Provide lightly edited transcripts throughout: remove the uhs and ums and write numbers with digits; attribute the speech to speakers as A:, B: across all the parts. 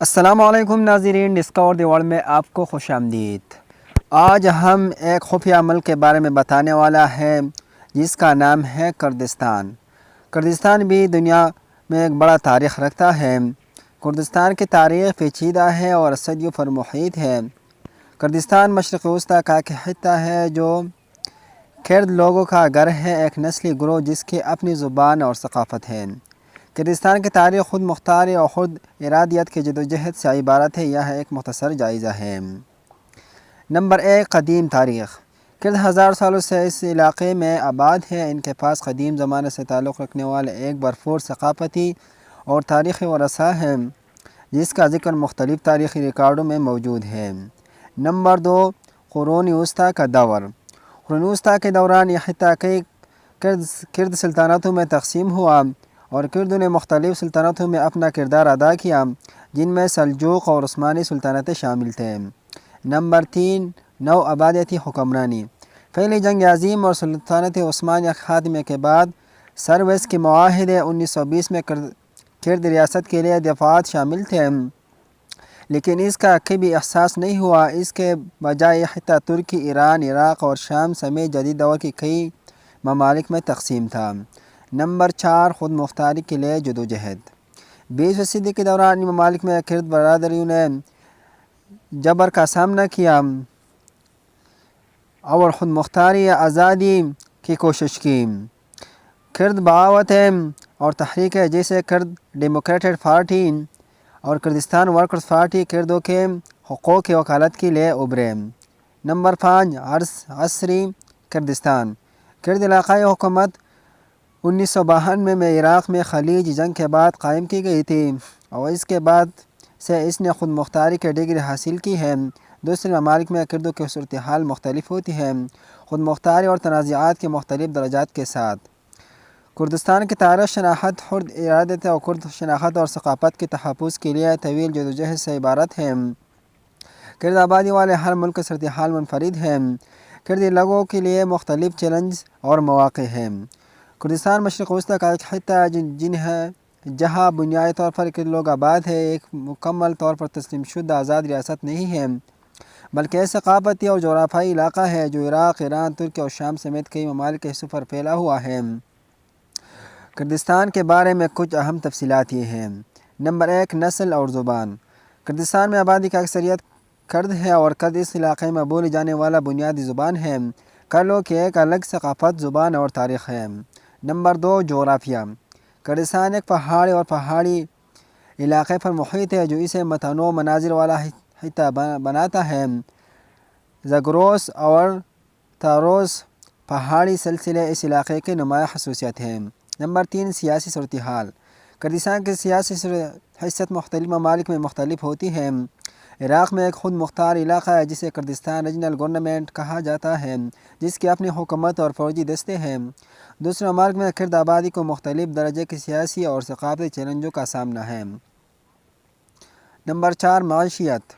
A: السلام علیکم ناظرین، ڈسکور دی ورلڈ میں آپ کو خوش آمدید۔ آج ہم ایک خفیہ ملک کے بارے میں بتانے والا ہے جس کا نام ہے کردستان۔ کردستان بھی دنیا میں ایک بڑا تاریخ رکھتا ہے۔ کردستان کی تاریخ پیچیدہ ہے اور صدیوں پر محیط ہے۔ کردستان مشرق وسطیٰ کا ایک خطہ ہے جو کرد لوگوں کا گھر ہے، ایک نسلی گروہ جس کی اپنی زبان اور ثقافت ہے۔ کردستان کی تاریخ خود مختاری اور خود ارادیت کی جدوجہد سے عبارت ہے۔ یہ ایک مختصر جائزہ ہے۔ نمبر 1، قدیم تاریخ۔ کرد ہزار سالوں سے اس علاقے میں آباد ہے۔ ان کے پاس قدیم زمانے سے تعلق رکھنے والے ایک بھرپور ثقافتی اور تاریخی ورثہ ہے جس کا ذکر مختلف تاریخی ریکارڈوں میں موجود ہے۔ نمبر 2، قرون وسطیٰ کا دور۔ قرون وسطیٰ کے دوران یہ خطہ کئی کرد سلطنتوں میں تقسیم ہوا اور کردوں نے مختلف سلطنتوں میں اپنا کردار ادا کیا جن میں سلجوق اور عثمانی سلطنتیں شامل تھے۔ نمبر 3، نو آبادیاتی حکمرانی۔ پہلی جنگ عظیم اور سلطنت عثمانیہ کے خاتمے کے بعد سروس کے معاہدے 1920 میں کرد ریاست کے لیے دفعات شامل تھے، لیکن اس کا کبھی احساس نہیں ہوا۔ اس کے بجائے یہ خطہ ترکی، ایران، عراق اور شام سمیت جدید دور کی کئی ممالک میں تقسیم تھا۔ نمبر 4، خود مختاری کے لیے جدوجہد۔ 20ویں صدی کے دوران ان ممالک میں کرد برادریوں نے جبر کا سامنا کیا اور خود مختاری یا آزادی کی کوشش کی۔ کرد بغاوتیں اور تحریکیں جیسے کرد ڈیموکریٹک پارٹی اور کردستان ورکرز پارٹی کردوں کے حقوق کی وکالت کے لیے ابھرے۔ نمبر 5، عصری کردستان۔ کرد علاقائی حکومت 1992 میں عراق میں خلیج جنگ کے بعد قائم کی گئی تھی اور اس کے بعد سے اس نے خود مختاری کی ڈگری حاصل کی ہے۔ دوسرے ممالک میں کردوں کی صورتحال مختلف ہوتی ہے، خود مختاری اور تنازعات کے مختلف درجات کے ساتھ۔ کردستان کی تاریخ شناخت، خود ارادیت اور کرد شناخت اور ثقافت کے تحفظ کے لیے طویل جدوجہد سے عبارت ہے۔ کرد آبادی والے ہر ملک کی صورتحال منفرد ہے۔ کردی لوگوں کے لیے مختلف چیلنج اور مواقع ہیں۔ کردستان مشرق وسطیٰ کا ایک خطہ ہے جہاں بنیادی طور پر کرد لوگ آباد ہے، ایک مکمل طور پر تسلیم شدہ آزاد ریاست نہیں ہے بلکہ ایک ثقافتی اور جغرافیائی علاقہ ہے جو عراق، ایران، ترکی اور شام سمیت کئی ممالک کے حصوں پر پھیلا ہوا ہے۔ کردستان کے بارے میں کچھ اہم تفصیلات یہ ہیں۔ نمبر 1، نسل اور زبان۔ کردستان میں آبادی کا اکثریت کرد ہے اور کرد اس علاقے میں بولی جانے والا بنیادی زبان ہے۔ کردوں کی ایک الگ ثقافت، زبان اور تاریخ ہے۔ نمبر 2، جغرافیہ۔ کردستان ایک پہاڑی اور پہاڑی علاقے پر محیط ہے جو اسے متنوع مناظر والا خطہ بناتا ہے۔ زاگروس اور تاروس پہاڑی سلسلے اس علاقے کی نمایاں خصوصیت ہیں۔ نمبر 3، سیاسی صورتحال۔ کردستان کی سیاسی حیثیت مختلف ممالک میں مختلف ہوتی ہے۔ عراق میں ایک خود مختار علاقہ ہے جسے کردستان ریجنل گورنمنٹ کہا جاتا ہے جس کی اپنی حکومت اور فوجی دستے ہیں۔ دوسرے ممالک میں کرد آبادی کو مختلف درجے کی سیاسی اور ثقافتی چیلنجوں کا سامنا ہے۔ نمبر 4، معیشت۔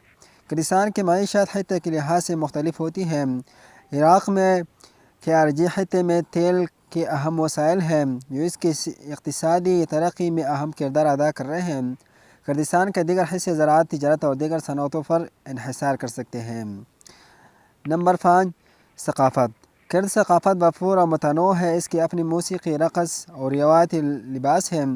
A: کردستان کی معیشت خطے کے لحاظ سے مختلف ہوتی ہے۔ عراق میں خارجی خطے میں تیل کے اہم وسائل ہیں جو اس کی اقتصادی ترقی میں اہم کردار ادا کر رہے ہیں۔ کردستان کے دیگر حصے زراعت، تجارت اور دیگر صنعتوں پر انحصار کر سکتے ہیں۔ نمبر 5، ثقافت۔ کرد ثقافت بھرپور اور متنوع ہے۔ اس کی اپنی موسیقی، رقص اور روایتی لباس ہیں۔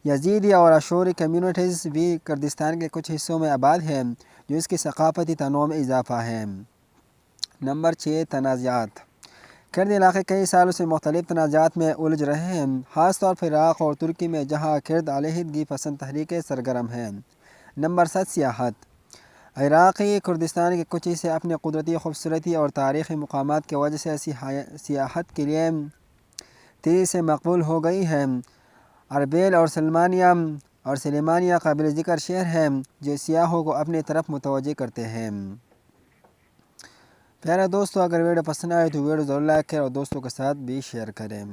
A: یزیدی اور اشوری کمیونٹیز بھی کردستان کے کچھ حصوں میں آباد ہیں جو اس کی ثقافتی تنوع میں اضافہ ہے۔ نمبر 6، تنازعات۔ کرد علاقے کئی سالوں سے مختلف تنازعات میں الجھ رہے ہیں، خاص طور پر عراق اور ترکی میں جہاں کرد علیحدگی پسند تحریکیں سرگرم ہیں۔ نمبر 7، سیاحت۔ عراقی کردستان کے کچھ حصے اپنی قدرتی خوبصورتی اور تاریخی مقامات کی وجہ سے سیاحت کے لیے تیزی سے مقبول ہو گئی ہیں۔ اربیل اور سلیمانیہ قابل ذکر شہر ہیں جو سیاحوں کو اپنی طرف متوجہ کرتے ہیں۔ پیارے دوستو، اگر ویڈیو پسند آئے تو ویڈیو ضرور لائک کریں اور دوستوں کے ساتھ بھی شیئر کریں۔